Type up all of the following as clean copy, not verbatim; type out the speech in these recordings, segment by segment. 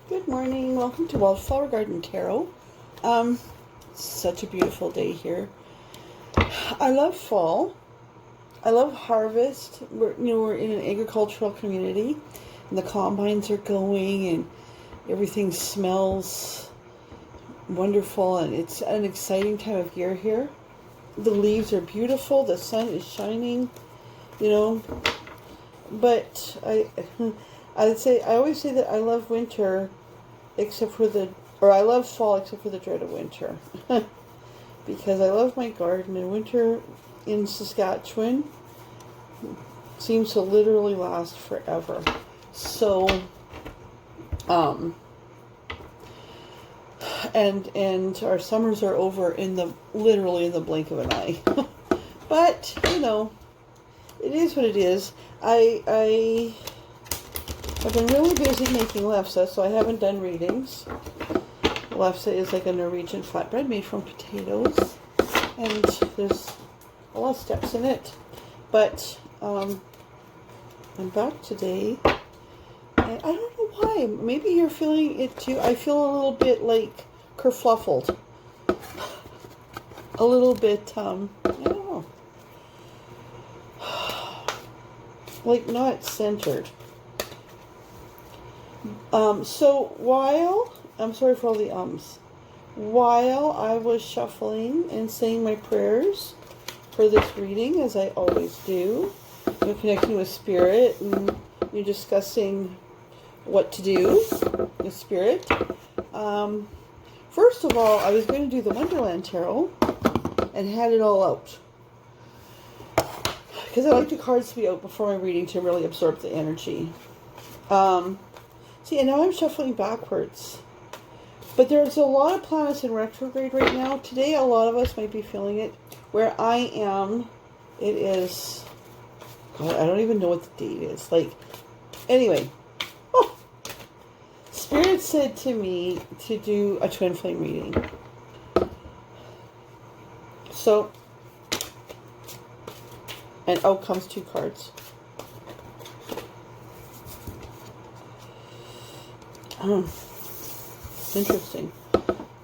Good morning. Welcome to Wildflower Garden Tarot. Um, Such a beautiful day here. I love fall. I love harvest. We're in an agricultural community, and the combines are going, and everything smells wonderful, and it's an exciting time of year here. The leaves are beautiful. The sun is shining. You know, but I always say that I love winter I love fall except for the dread of winter. Because I love my garden, and winter in Saskatchewan seems to literally last forever. So, and our summers are over literally in the blink of an eye. But, it is what it is. I've been really busy making lefse, so I haven't done readings. Lefse is like a Norwegian flatbread made from potatoes, and there's a lot of steps in it. But I'm back today, and I don't know why. Maybe you're feeling it too. I feel a little bit like kerfluffled. A little bit, I don't know, like not centered. I'm sorry for all the ums. While I was shuffling and saying my prayers for this reading, as I always do, connecting with Spirit and discussing what to do with Spirit. First of all, I was going to do the Wonderland Tarot and had it all out. Because I like the cards to be out before my reading to really absorb the energy. See, and now I'm shuffling backwards. But there's a lot of planets in retrograde right now. Today, a lot of us might be feeling it. Where I am, it is... God, I don't even know what the date is. Anyway. Oh, Spirit said to me to do a twin flame reading. So, and out comes two cards. Interesting.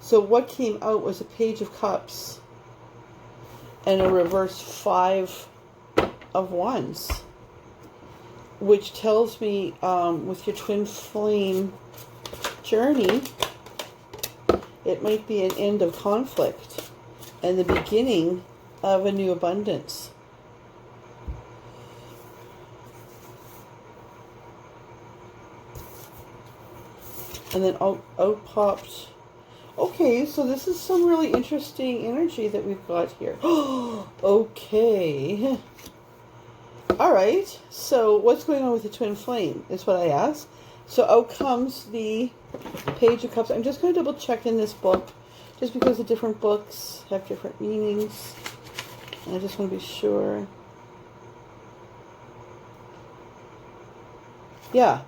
So what came out was a Page of Cups and a reverse Five of Wands, which tells me with your twin flame journey, it might be an end of conflict and the beginning of a new abundance. And then out popped. Okay, so this is some really interesting energy that we've got here. Okay. Alright, so what's going on with the twin flame is what I asked. So out comes the Page of Cups. I'm just going to double check in this book, just because the different books have different meanings. And I just want to be sure. Yeah,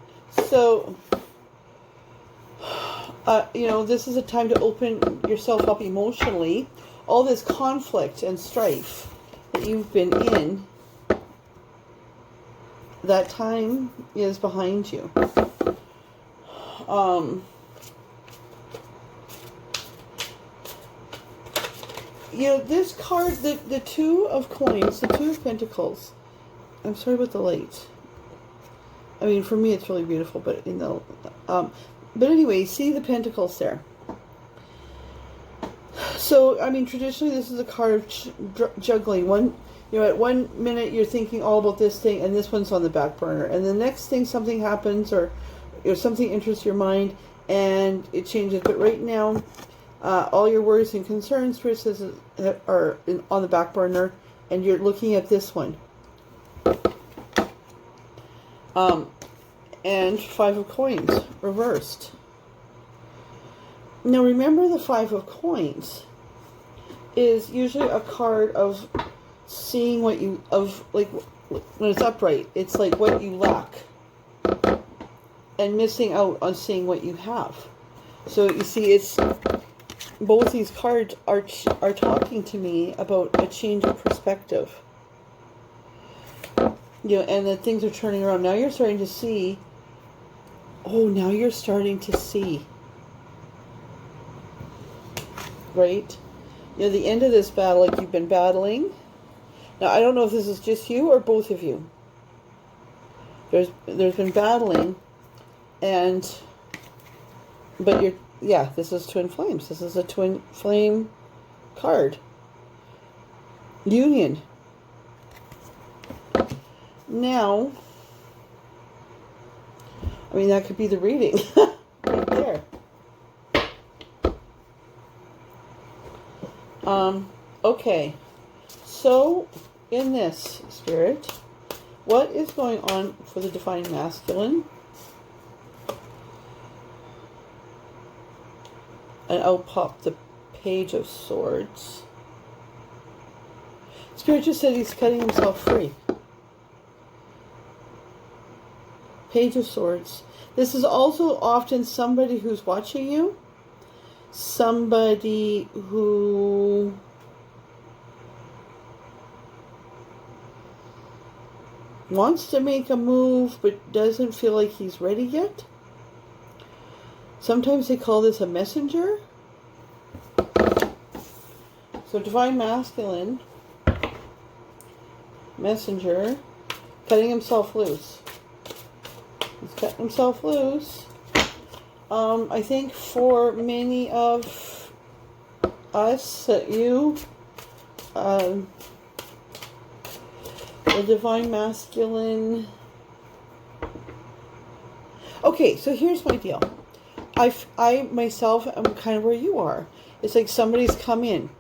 so... this is a time to open yourself up emotionally. All this conflict and strife that you've been in, that time is behind you. This card, the Two of Coins, the Two of Pentacles. I'm sorry about the light. I mean, for me, it's really beautiful, but but anyway, see the pentacles there. So, I mean, traditionally, this is a card of juggling. At one minute you're thinking all about this thing, and this one's on the back burner. And the next thing, something happens, or something interests your mind, and it changes. But right now, all your worries and concerns, Spirit says, are on the back burner, and you're looking at this one. And Five of Coins, reversed. Now remember, the Five of Coins is usually a card of seeing when it's upright, it's like what you lack. And missing out on seeing what you have. So you see, it's both these cards are talking to me about a change of perspective. And that things are turning around. Now you're starting to see Oh, now you're starting to see. Right? You know, the end of this battle, like you've been battling. Now, I don't know if this is just you or both of you. There's been battling, but this is Twin Flames. This is a Twin Flame card. Union. Now, I mean, that could be the reading right there. Okay. So, in this, Spirit, what is going on for the Divine Masculine? And out popped the Page of Swords. Spirit just said he's cutting himself free. Page of Swords. This is also often somebody who's watching you. Somebody who wants to make a move but doesn't feel like he's ready yet. Sometimes they call this a messenger. So Divine Masculine, messenger, cutting himself loose. He's cutting himself loose. I think for many of us, the Divine Masculine. Okay, so here's my deal. I myself am kind of where you are. It's like somebody's come in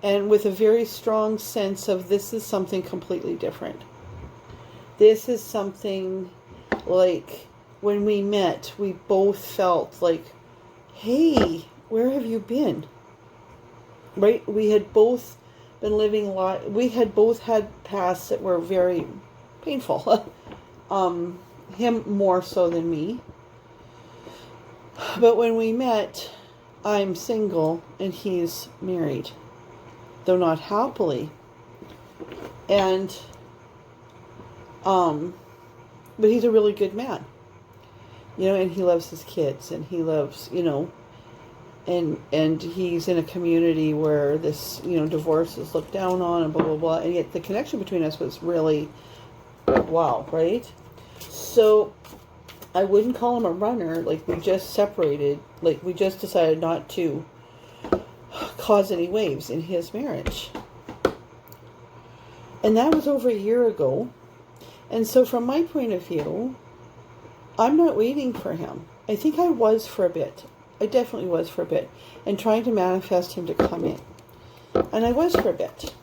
and with a very strong sense of this is something completely different. This is something like when we met, we both felt like, hey, where have you been? Right? We had both been living we had both had pasts that were very painful. Him more so than me. But when we met, I'm single and he's married, though not happily. And but he's a really good man. You know, and he loves his kids and he loves, you know, and he's in a community where this, you know, divorce is looked down on and blah, blah, blah. And yet the connection between us was really, wow, right? So I wouldn't call him a runner. Like, we just separated. Like, we just decided not to cause any waves in his marriage. And that was over a year ago. And so from my point of view, I'm not waiting for him. I think I was for a bit. I definitely was for a bit. And trying to manifest him to come in. And I was for a bit.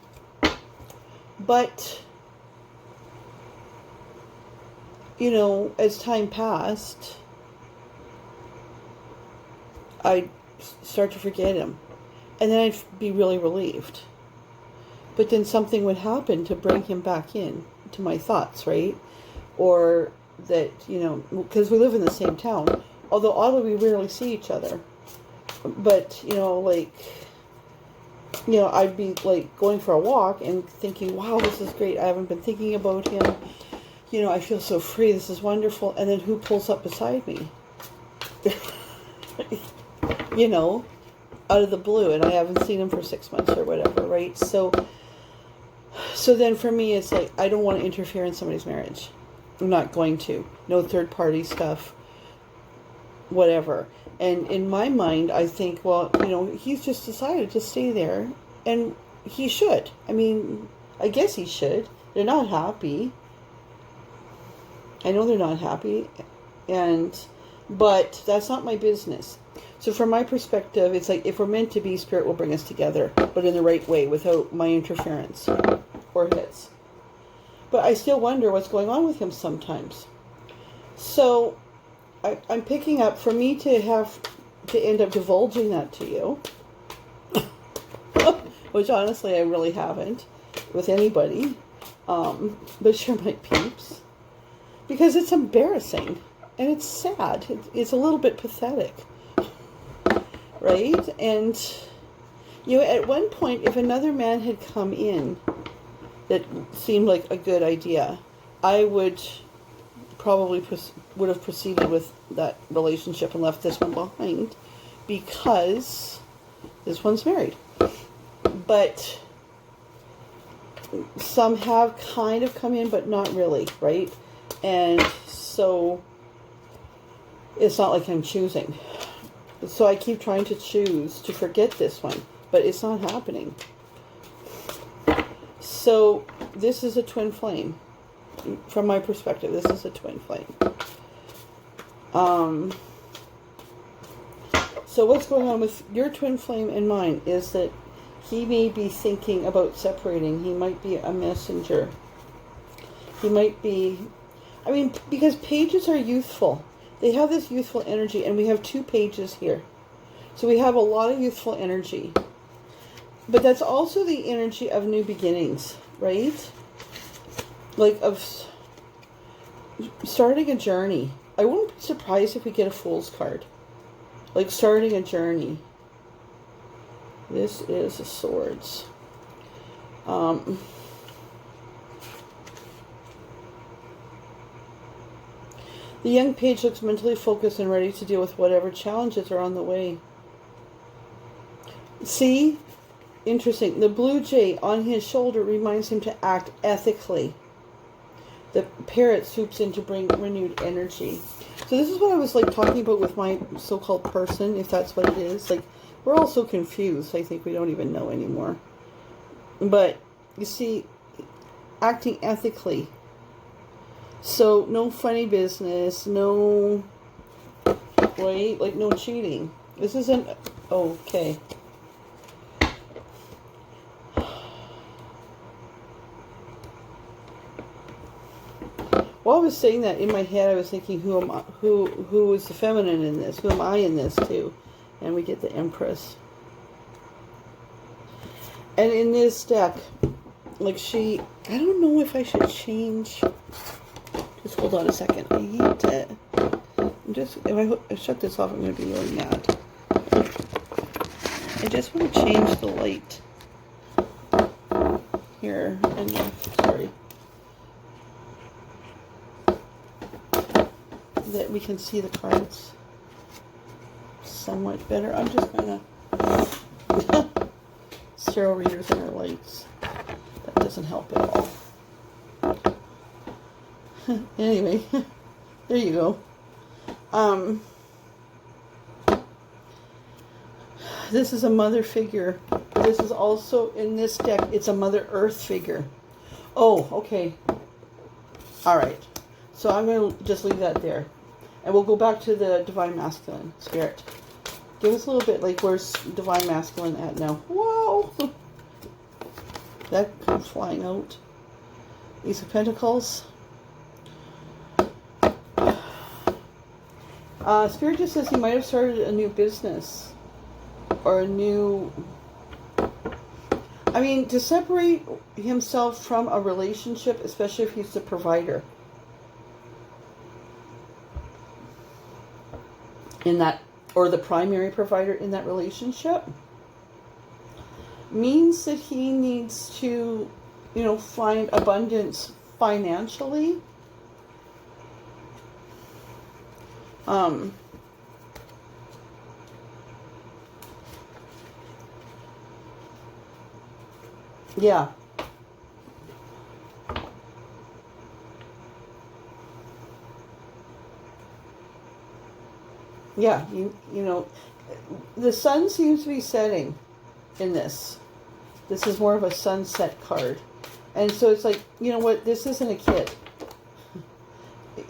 But, you know, as time passed, I'd start to forget him. And then I'd be really relieved. But then something would happen to bring him back in to my thoughts, right? Or that, you know, because we live in the same town. Although oddly we rarely see each other. But, you know, like, you know, I'd be like going for a walk and thinking, wow, this is great. I haven't been thinking about him. You know, I feel so free. This is wonderful. And then who pulls up beside me? You know, out of the blue. And I haven't seen him for 6 months or whatever, right? So then for me, it's like, I don't want to interfere in somebody's marriage. I'm not going to. No third party stuff. Whatever. And in my mind, I think, well, you know, he's just decided to stay there. And he should. I mean, I guess he should. They're not happy. I know they're not happy. But that's not my business. So from my perspective, it's like, if we're meant to be, Spirit will bring us together. But in the right way, without my interference. Or his. But I still wonder what's going on with him sometimes. So I'm picking up, for me to have to end up divulging that to you, which honestly I really haven't with anybody, but you're my peeps, because it's embarrassing and it's sad. It's a little bit pathetic, right? And you know, at one point, if another man had come in that seemed like a good idea, I would probably would have proceeded with that relationship and left this one behind because this one's married. But some have kind of come in, but not really, right? And so it's not like I'm choosing. So I keep trying to choose to forget this one, but it's not happening. So this is a twin flame. From my perspective, this is a twin flame. So what's going on with your twin flame and mine is that he may be thinking about separating. He might be a messenger. He might be, I mean, because pages are youthful. They have this youthful energy, and we have 2 pages here. So we have a lot of youthful energy. But that's also the energy of new beginnings, right? Like of starting a journey. I wouldn't be surprised if we get a Fool's card. Like starting a journey. This is a Swords. The young page looks mentally focused and ready to deal with whatever challenges are on the way. See? Interesting. The blue jay on his shoulder reminds him to act ethically. The parrot swoops in to bring renewed energy. So this is what I was like talking about with my so-called person, if that's what it is. Like, we're all so confused. I think we don't even know anymore. But, you see, acting ethically. So, no funny business, no, right? Like, no cheating. This isn't, okay. While I was saying that, in my head I was thinking, who is the feminine in this? Who am I in this too? And we get the Empress. And in this deck, like I don't know if I should change. Just hold on a second. I hate it. If I shut this off, I'm going to be really mad. I just want to change the light here. And sorry. That we can see the cards somewhat better. I'm just going to tarot readers and our lights. That doesn't help at all. Anyway, there you go. This is a mother figure. This is also, in this deck, it's a Mother Earth figure. Oh, okay. Alright. So I'm going to just leave that there. And we'll go back to the Divine Masculine Spirit. Give us a little bit, like, where's Divine Masculine at now? Whoa! That comes flying out. Ace of Pentacles. Spirit just says he might have started a new business. Or a new... I mean, to separate himself from a relationship, especially if he's the provider. In that, or the primary provider in that relationship, means that he needs to, you know, find abundance financially. Yeah. Yeah, you know, the sun seems to be setting in this. This is more of a sunset card. And so it's like, you know what, this isn't a kid.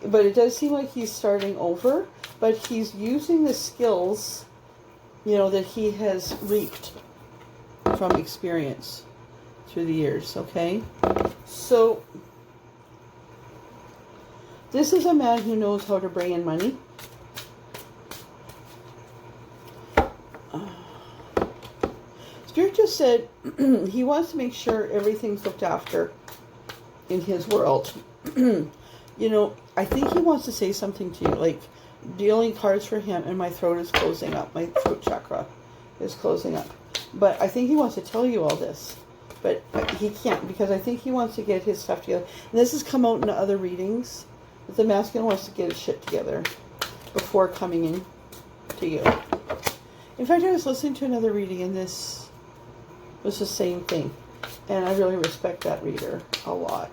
But it does seem like he's starting over, but he's using the skills, you know, that he has reaped from experience through the years, okay? So, this is a man who knows how to bring in money. Spirit just said he wants to make sure everything's looked after in his world. You know, I think he wants to say something to you, like dealing cards for him, and my throat is closing up. My throat chakra is closing up. But I think he wants to tell you all this. But he can't, because I think he wants to get his stuff together. And this has come out in other readings. The masculine wants to get his shit together before coming in to you. In fact, I was listening to another reading and this was the same thing. And I really respect that reader a lot.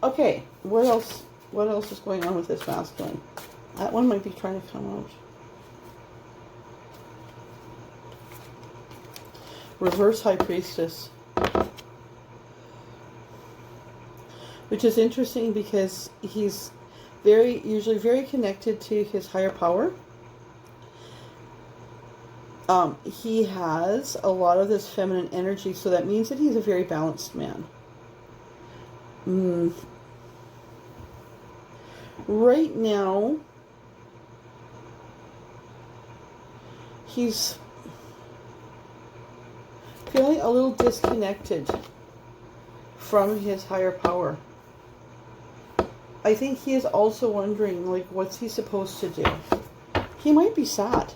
Okay, what else? What else is going on with this masculine? That one might be trying to come out. Reverse High Priestess. Which is interesting because he's usually very connected to his higher power. He has a lot of this feminine energy, so that means that he's a very balanced man. Right now, he's feeling a little disconnected from his higher power. I think he is also wondering, like, what's he supposed to do? He might be sad.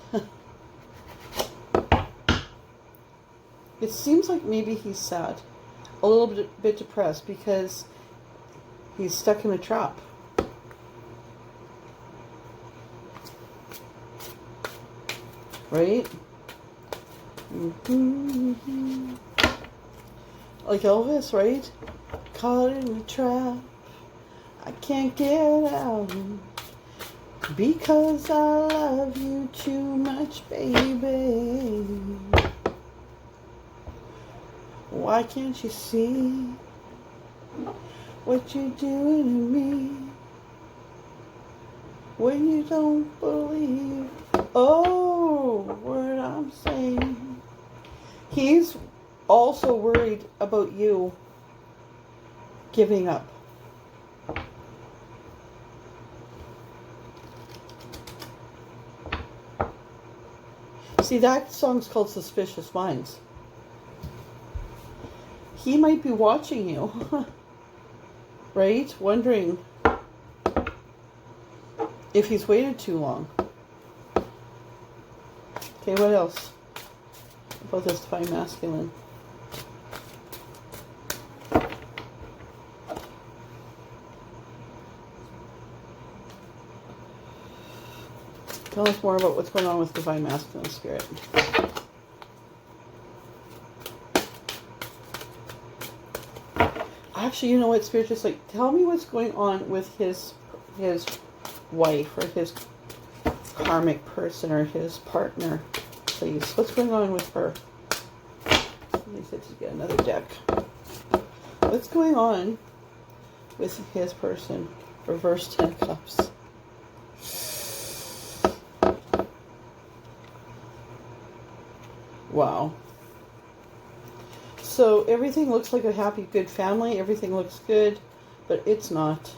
It seems like maybe he's sad. A little bit depressed because he's stuck in a trap. Right? Like Elvis, right? Caught in a trap. I can't get out. Because I love you too much, baby. Why can't you see what you're doing to me? When you don't believe, what I'm saying. He's also worried about you giving up. See, that song's called Suspicious Minds. He might be watching you, right? Wondering if he's waited too long. Okay, what else about this Divine Masculine? Tell us more about what's going on with Divine Masculine Spirit. Actually, you know what, Spirit, just like, tell me what's going on with his wife or his karmic person or his partner, please. What's going on with her? Somebody said to get another deck. What's going on with his person? Reverse 10 Cups. Wow. So everything looks like a happy, good family. Everything looks good, but it's not.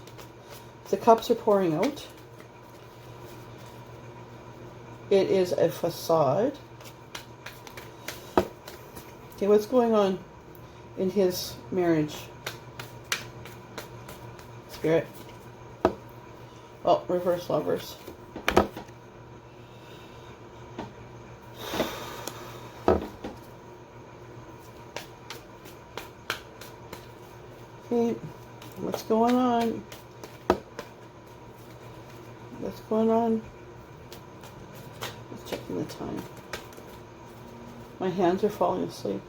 The cups are pouring out. It is a facade. Okay, what's going on in his marriage? Spirit. Oh, reverse Lovers. Okay, what's going on? What's going on? Just checking the time. My hands are falling asleep.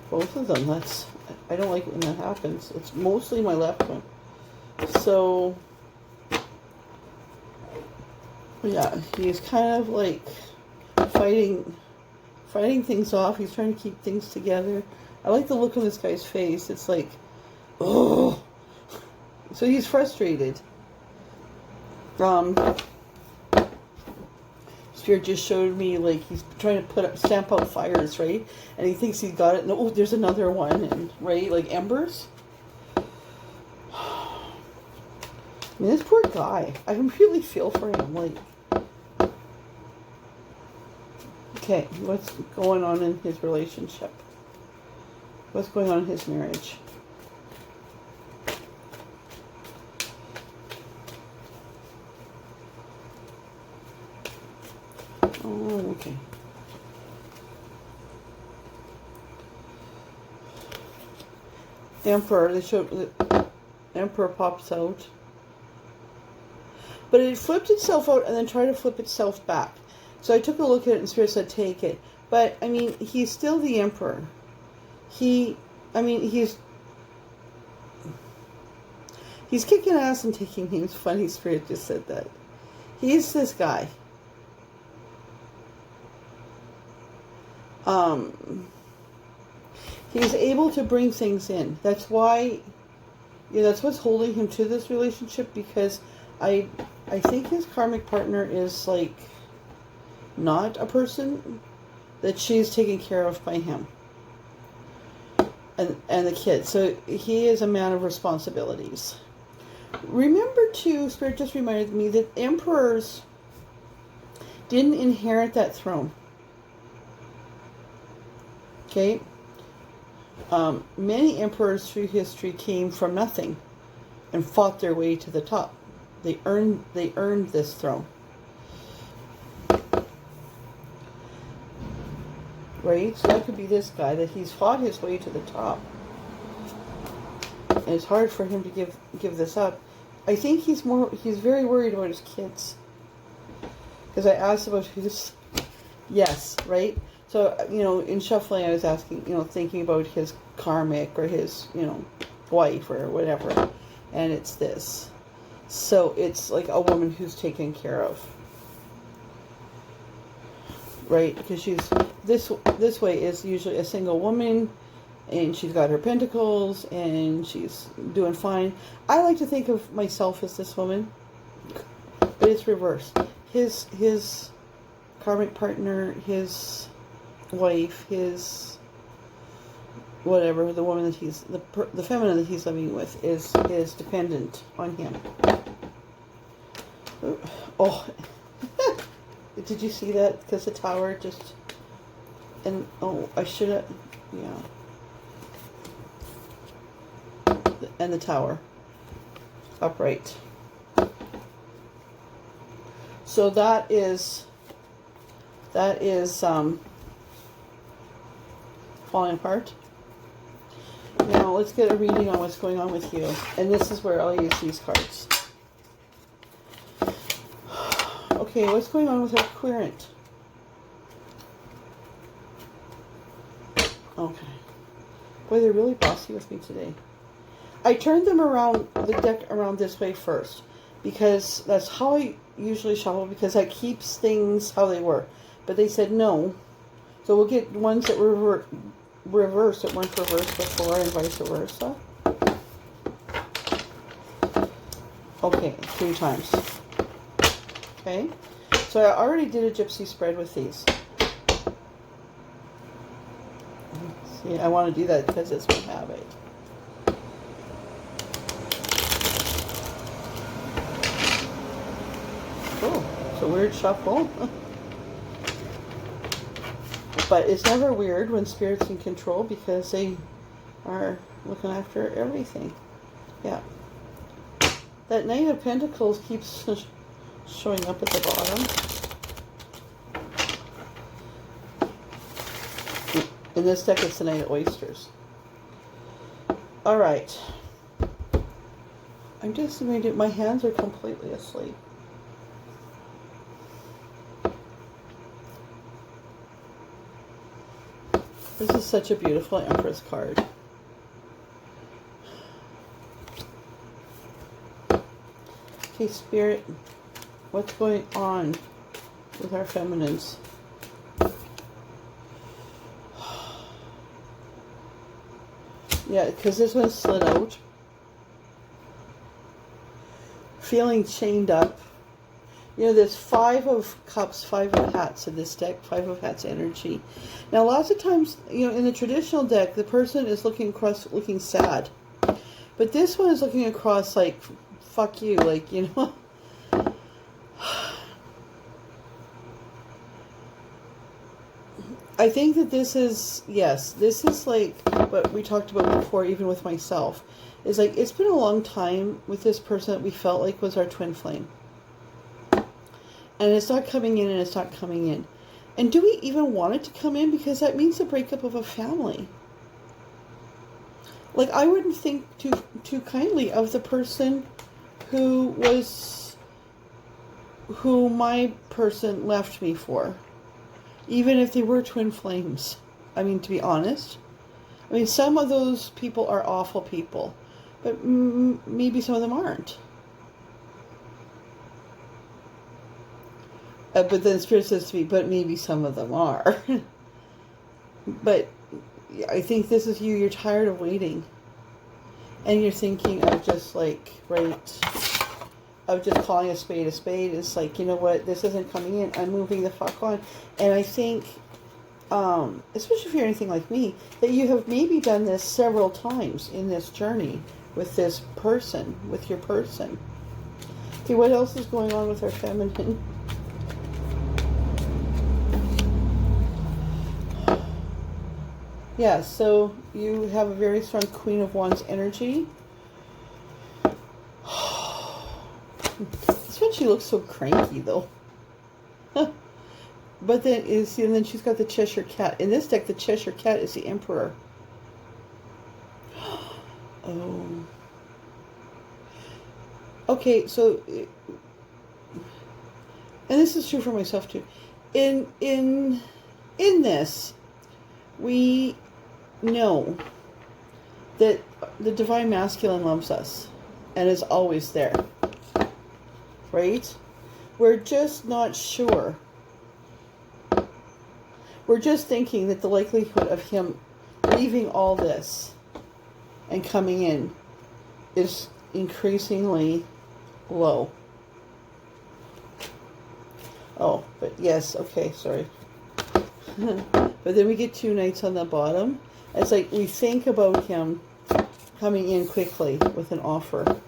Both of them. I don't like it when that happens. It's mostly my left one. So, yeah, he's kind of like fighting things off. He's trying to keep things together. I like the look on this guy's face. It's like, oh. So he's frustrated. Spirit just showed me, like, he's trying to stamp out fires, right? And he thinks he's got it. And, oh, there's another one. And, right, like embers. I mean, this poor guy. I really feel for him. Like, okay, what's going on in his relationship? What's going on in his marriage? Oh, Okay. Emperor, they showed the Emperor pops out. But it flipped itself out and then tried to flip itself back. So I took a look at it and Spirit said take it. But, I mean, he's still the Emperor. He's kicking ass and taking names. Funny, Spirit just said that. He's this guy. He's able to bring things in. That's why, that's what's holding him to this relationship, because I think his karmic partner is like not a person that she's taken care of by him and the kids. So he is a man of responsibilities. Remember too, Spirit just reminded me that emperors didn't inherit that throne. Okay? Many emperors through history came from nothing and fought their way to the top. They earned this throne. Right? So that could be this guy, that he's fought his way to the top. And it's hard for him to give this up. I think he's very worried about his kids. Because I asked about his, yes, right? So, in shuffling I was asking, thinking about his karmic or his, wife or whatever. And it's this. So it's like a woman who's taken care of. Right? Because she's, this way is usually a single woman, and she's got her pentacles, and she's doing fine. I like to think of myself as this woman, but it's reversed. His karmic partner, his wife, his whatever, the woman that he's, the feminine that he's living with is dependent on him. Oh, did you see that? Because the tower just, and I should have, yeah. And the tower upright. So that is falling apart. Now let's get a reading on what's going on with you. And this is where I'll use these cards. Okay, what's going on with our querent? Okay. Boy, they're really bossy with me today. I turned them around, the deck around this way first, because that's how I usually shuffle, because that keeps things how they were. But they said no. So we'll get ones that were reversed that weren't reversed before, and vice versa. Okay, 3 times. Okay. So I already did a gypsy spread with these. See, I want to do that because it's my habit. Oh, it's a weird shuffle. But it's never weird when Spirit's in control, because they are looking after everything. Yeah. That Knight of Pentacles keeps showing up at the bottom. In this deck, it's the Knight of Oysters. Alright. I'm just going to, my hands are completely asleep. This is such a beautiful Empress card. Okay, Spirit, what's going on with our feminines? Yeah, because this one slid out. Feeling chained up. There's 5 of Cups, 5 of Hats in this deck, 5 of Hats energy. Now, lots of times, in the traditional deck, the person is looking across, looking sad. But this one is looking across like, fuck you, like, I think that this is, yes, this is like what we talked about before, even with myself. Is like, it's been a long time with this person that we felt like was our twin flame. And it's not coming in, and it's not coming in. And do we even want it to come in? Because that means the breakup of a family. Like, I wouldn't think too kindly of the person who my person left me for. Even if they were twin flames. I mean, to be honest. I mean, some of those people are awful people. But maybe some of them aren't. But then Spirit says to me, but maybe some of them are. But I think this is you. You're tired of waiting. And you're thinking of just like, of just calling a spade a spade. It's like, you know what? This isn't coming in. I'm moving the fuck on. And I think, especially if you're anything like me, that you have maybe done this several times in this journey with this person, with your person. Okay, what else is going on with our feminine? Yeah, so you have a very strong Queen of Wands energy. This one, she looks so cranky, though. But then and then she's got the Cheshire Cat. In this deck, the Cheshire Cat is the Emperor. Oh. Okay, so, and this is true for myself too. In this, we know that the Divine Masculine loves us and is always there, right? We're just not sure. We're just thinking that the likelihood of him leaving all this and coming in is increasingly low. Oh, but yes, okay, sorry. But then we get 2 knights on the bottom. It's like we think about him coming in quickly with an offer.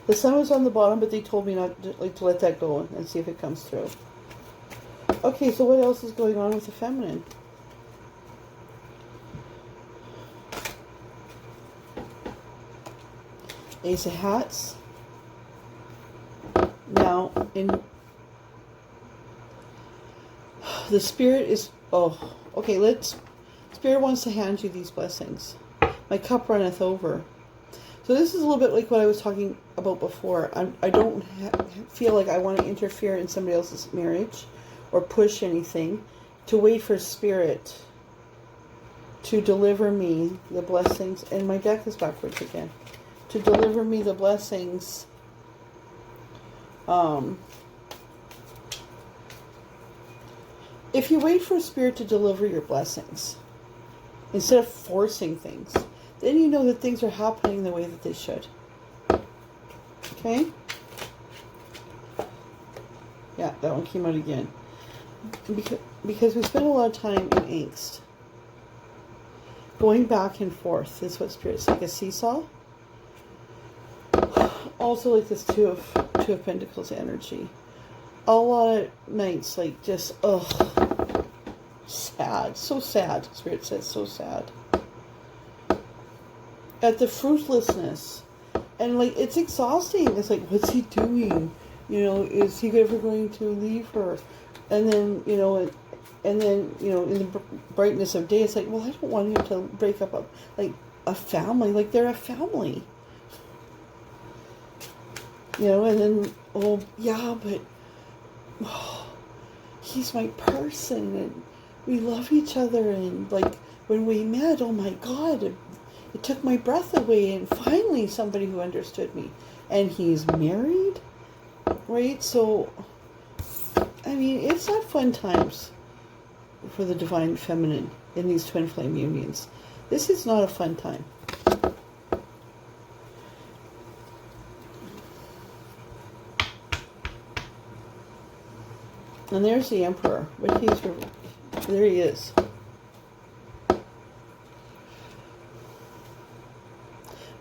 The sun was on the bottom, but they told me not to let that go and see if it comes through. Okay, so what else is going on with the feminine? Ace of Hats. Now, the Spirit is, okay, Spirit wants to hand you these blessings. My cup runneth over. So this is a little bit like what I was talking about before. I don't feel like I want to interfere in somebody else's marriage or push anything. To wait for Spirit to deliver me the blessings. And my deck is backwards again. To deliver me the blessings. If you wait for Spirit to deliver your blessings, instead of forcing things, then you know that things are happening the way that they should. Okay? Yeah, that one came out again. Because we spend a lot of time in angst. Going back and forth is what Spirit's like, a seesaw. Also like this Two of Pentacles energy. A lot of nights like just, sad. So sad. Spirit says so sad. At the fruitlessness. And like, it's exhausting. It's like, what's he doing? You know, is he ever going to leave her? And then, you know, in the brightness of day, it's like, well, I don't want him to break up a family. Like, they're a family. You know, and then, but he's my person, and we love each other, and like, when we met, oh my God, it took my breath away, and finally somebody who understood me. And he's married, right? So, I mean, it's not fun times for the Divine Feminine in these twin flame unions. This is not a fun time. And there's the Emperor, but there he is.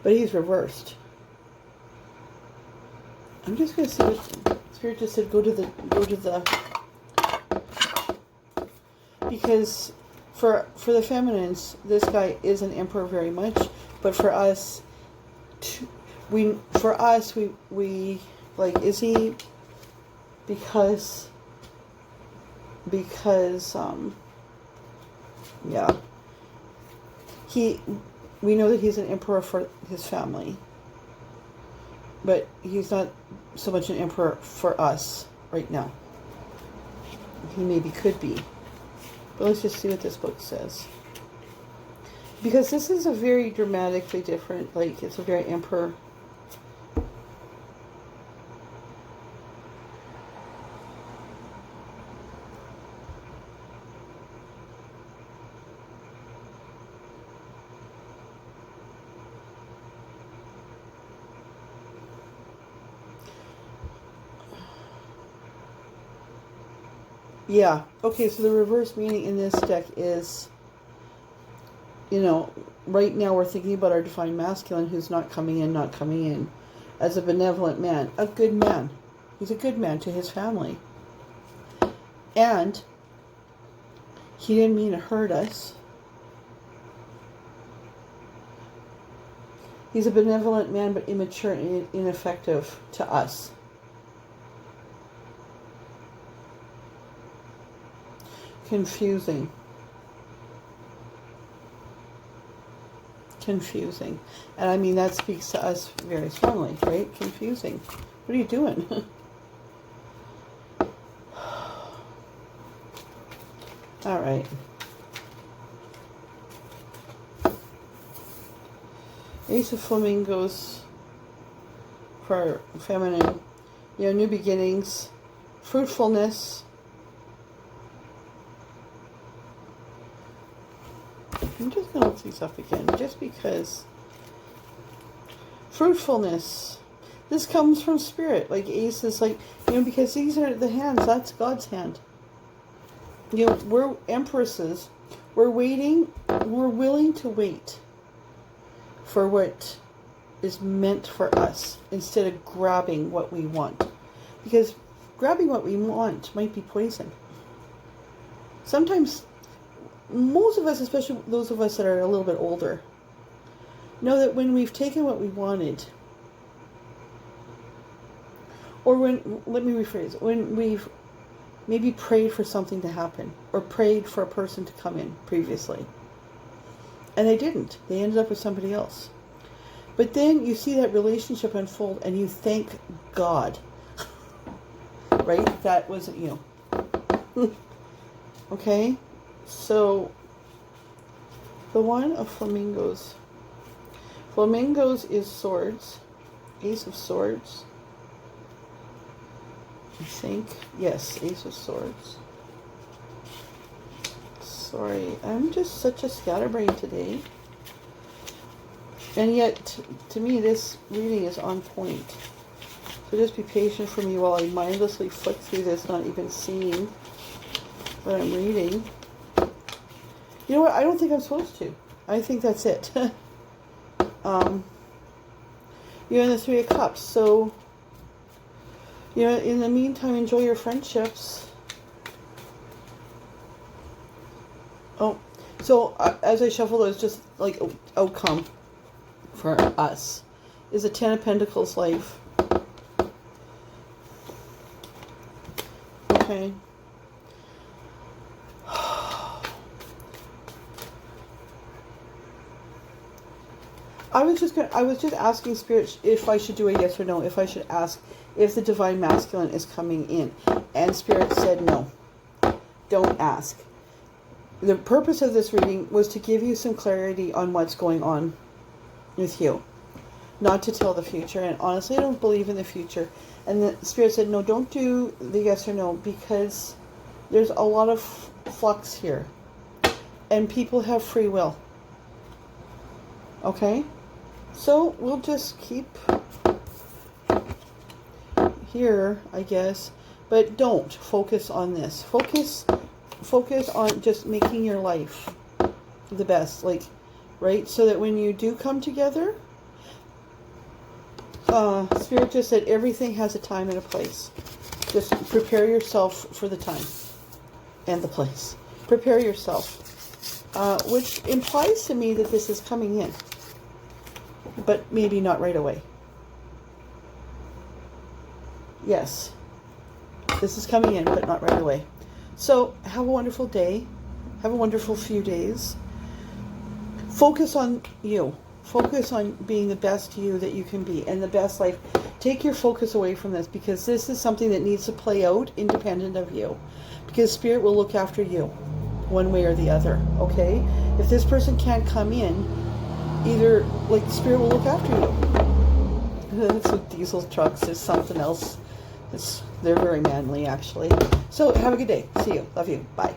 But he's reversed. I'm just going to see what Spirit just said. Go to the, because for the feminines, this guy is an Emperor very much, but for us, for us, we like, is he, because, yeah, we know that he's an emperor for his family, but he's not so much an emperor for us right now. He maybe could be. But let's just see what this book says. Because this is a very dramatically different, like, it's a very emperor. Yeah. Okay, so the reverse meaning in this deck is, right now we're thinking about our divine masculine who's not coming in as a benevolent man, a good man. He's a good man to his family. And he didn't mean to hurt us. He's a benevolent man, but immature and ineffective to us. Confusing. And I mean, that speaks to us very strongly, right? Confusing. What are you doing? All right. Ace of Flamingos for feminine. New beginnings, fruitfulness. I'm just going to look these up again, just because. Fruitfulness. This comes from spirit. Like Ace is like, because these are the hands. That's God's hand. We're empresses. We're waiting. We're willing to wait for what is meant for us instead of grabbing what we want. Because grabbing what we want might be poison. Sometimes, most of us, especially those of us that are a little bit older, know that when we've taken what we wanted, or let me rephrase, when we've maybe prayed for something to happen, or prayed for a person to come in previously, and they didn't. They ended up with somebody else. But then you see that relationship unfold, and you thank God, right? That wasn't you. Okay? So, the one of flamingos. Flamingos is swords. Ace of Swords. I think. Yes, Ace of Swords. Sorry, I'm just such a scatterbrain today. And yet, to me, this reading is on point. So just be patient for me while I mindlessly flick through this, not even seeing what I'm reading. You know what? I don't think I'm supposed to. I think that's it. You're in the Three of Cups. So, in the meantime, enjoy your friendships. Oh, so as I shuffle those, just like outcome for us is a Ten of Pentacles life. Okay. I was just asking Spirit if I should do a yes or no, if I should ask if the Divine Masculine is coming in. And Spirit said no. Don't ask. The purpose of this reading was to give you some clarity on what's going on with you. Not to tell the future. And honestly, I don't believe in the future. And the Spirit said, no, don't do the yes or no, because there's a lot of flux here. And people have free will. Okay? So we'll just keep here, I guess. But don't focus on this. Focus on just making your life the best. Like, right? So that when you do come together, Spirit just said everything has a time and a place. Just prepare yourself for the time and the place. Prepare yourself. Which implies to me that this is coming in. But maybe not right away. Yes. This is coming in, but not right away. So have a wonderful day. Have a wonderful few days. Focus on you. Focus on being the best you that you can be and the best life. Take your focus away from this, because this is something that needs to play out independent of you. Because Spirit will look after you one way or the other, okay? If this person can't come in, either, like, Spirit will look after you. That's with diesel trucks. There's something else. They're very manly, actually. So have a good day. See you. Love you. Bye.